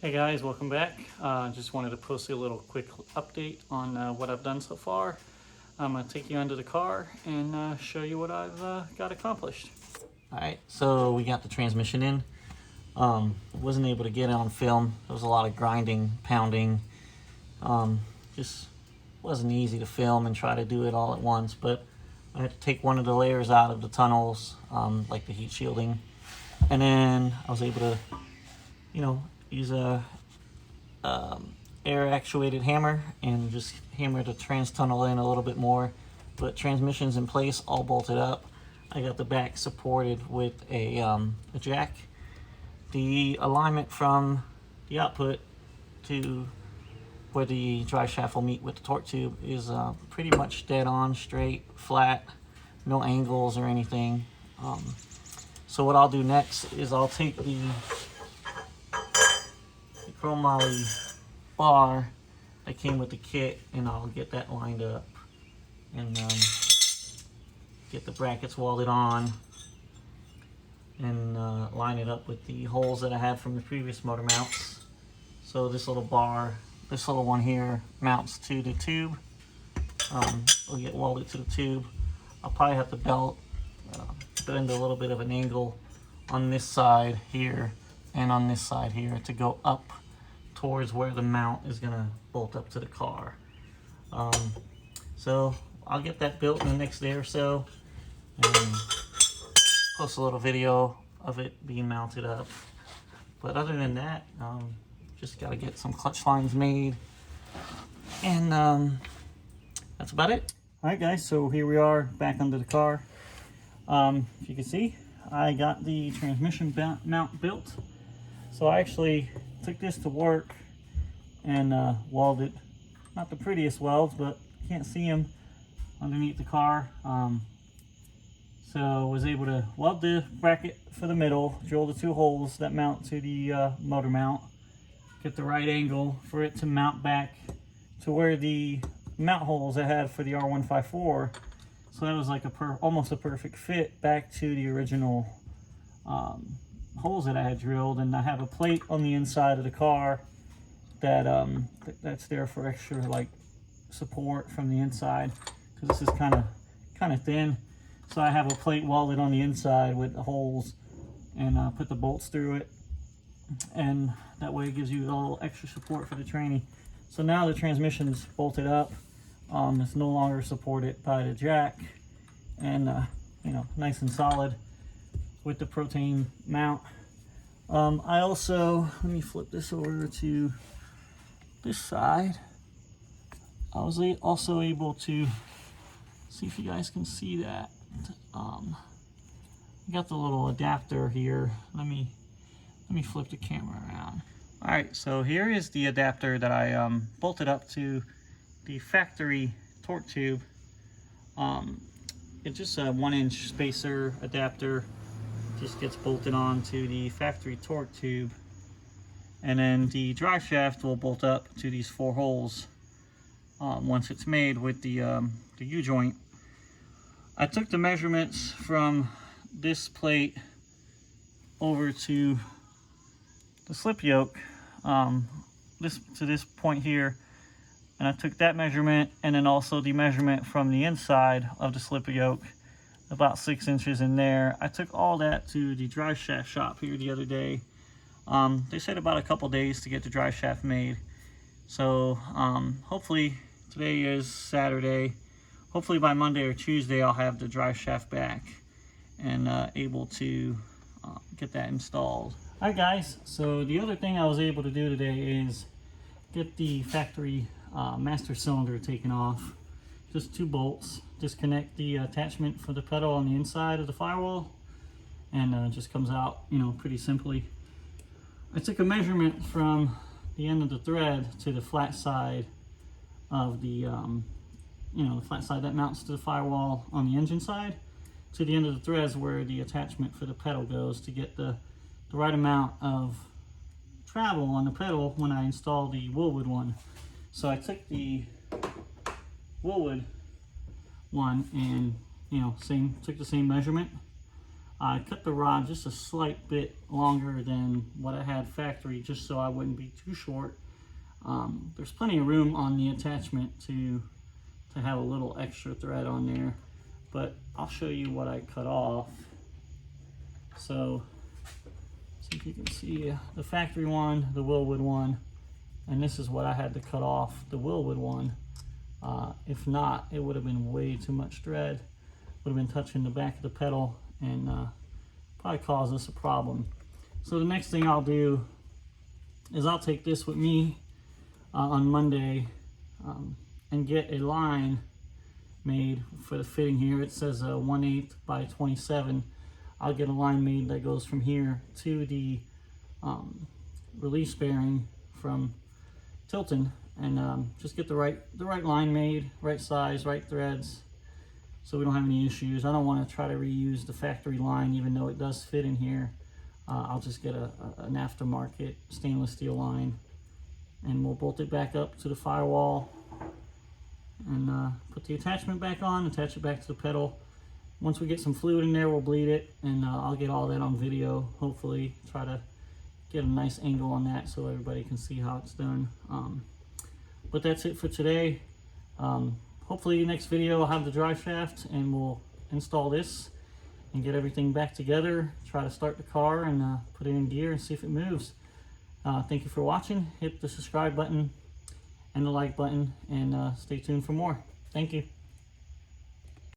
Hey guys, welcome back. Just wanted to post a little quick update on what I've done so far. I'm going to take you under the car and show you what I've got accomplished. Alright, so we got the transmission in. Wasn't able to get it on film. There was a lot of grinding, pounding. Just wasn't easy to film and try to do it all at once, but I had to take one of the layers out of the tunnels, like the heat shielding. And then I was able to, use a air actuated hammer and just hammer the trans tunnel in a little bit more. But transmission's in place, all bolted up. I got the back supported with a jack. The alignment from the output to where the drive shaft will meet with the torque tube is pretty much dead on, straight, flat, no angles or anything. So what I'll do next is I'll take the chromoly bar that came with the kit and I'll get that lined up and get the brackets welded on and line it up with the holes that I had from the previous motor mounts. So this little bar, this little one here, mounts to the tube. It'll get welded to the tube. I'll probably have to bend a little bit of an angle on this side here and on this side here to go up towards where the mount is going to bolt up to the car. So I'll get that built in the next day or so and post a little video of it being mounted up. But other than that, just got to get some clutch lines made, and that's about it. Alright guys, so here we are back under the car. If you can see, I got the transmission mount built. So I actually took this to work and welded, not the prettiest welds, but you can't see them underneath the car. So was able to weld the bracket for the middle, drill the two holes that mount to the motor mount, get the right angle for it to mount back to where the mount holes I had for the R154. So that was like almost a perfect fit back to the original holes that I had drilled. And I have a plate on the inside of the car that that's there for extra like support from the inside, because this is kind of thin. So I have a plate welded on the inside with the holes and put the bolts through it, and that way it gives you a little extra support for the tranny. So now the transmission's bolted up. It's no longer supported by the jack, and nice and solid with the propane mount. I also, let me flip this over to this side. I was also able to see if you guys can see that. I got the little adapter here. Let me flip the camera around. All right, so here is the adapter that I bolted up to the factory torque tube. It's just a 1-inch spacer adapter. Just gets bolted on to the factory torque tube, and then the drive shaft will bolt up to these 4 holes once it's made with the U-joint. I took the measurements from this plate over to the slip yoke, to this point here, and I took that measurement and then also the measurement from the inside of the slip yoke, about 6 inches in there. I took all that to the drive shaft shop here the other day. They said about a couple days to get the drive shaft made. So hopefully, today is Saturday, hopefully by Monday or Tuesday I'll have the drive shaft back and able to get that installed. Alright guys, so the other thing I was able to do today is get the factory master cylinder taken off. Just 2 bolts. Disconnect the attachment for the pedal on the inside of the firewall, and just comes out, pretty simply. I took a measurement from the end of the thread to the flat side of the, the flat side that mounts to the firewall on the engine side, to the end of the threads where the attachment for the pedal goes, to get the right amount of travel on the pedal when I install the Woolwood one. So I took the Woolwood one and took the same measurement I cut the rod just a slight bit longer than what I had factory, just so I wouldn't be too short. There's plenty of room on the attachment to have a little extra thread on there, but I'll show you what I cut off. So, see if you can see the factory one, the Wilwood one, and this is what I had to cut off the Wilwood one. If not, it would have been way too much thread. Would have been touching the back of the pedal and probably cause us a problem. So the next thing I'll do is I'll take this with me on Monday and get a line made for the fitting here. It says 1/8 by 27. I'll get a line made that goes from here to the release bearing from Tilton, and just get the right line made, right size, right threads, so we don't have any issues. I don't want to try to reuse the factory line, even though it does fit in here. I'll just get an aftermarket stainless steel line, and we'll bolt it back up to the firewall and put the attachment back on, attach it back to the pedal. Once we get some fluid in there, we'll bleed it, and I'll get all that on video, hopefully. Try to get a nice angle on that so everybody can see how it's done. But that's it for today. Hopefully next video I'll have the drive shaft and we'll install this and get everything back together, try to start the car and put it in gear and see if it moves. Thank you for watching. Hit the subscribe button and the like button, and stay tuned for more. Thank you.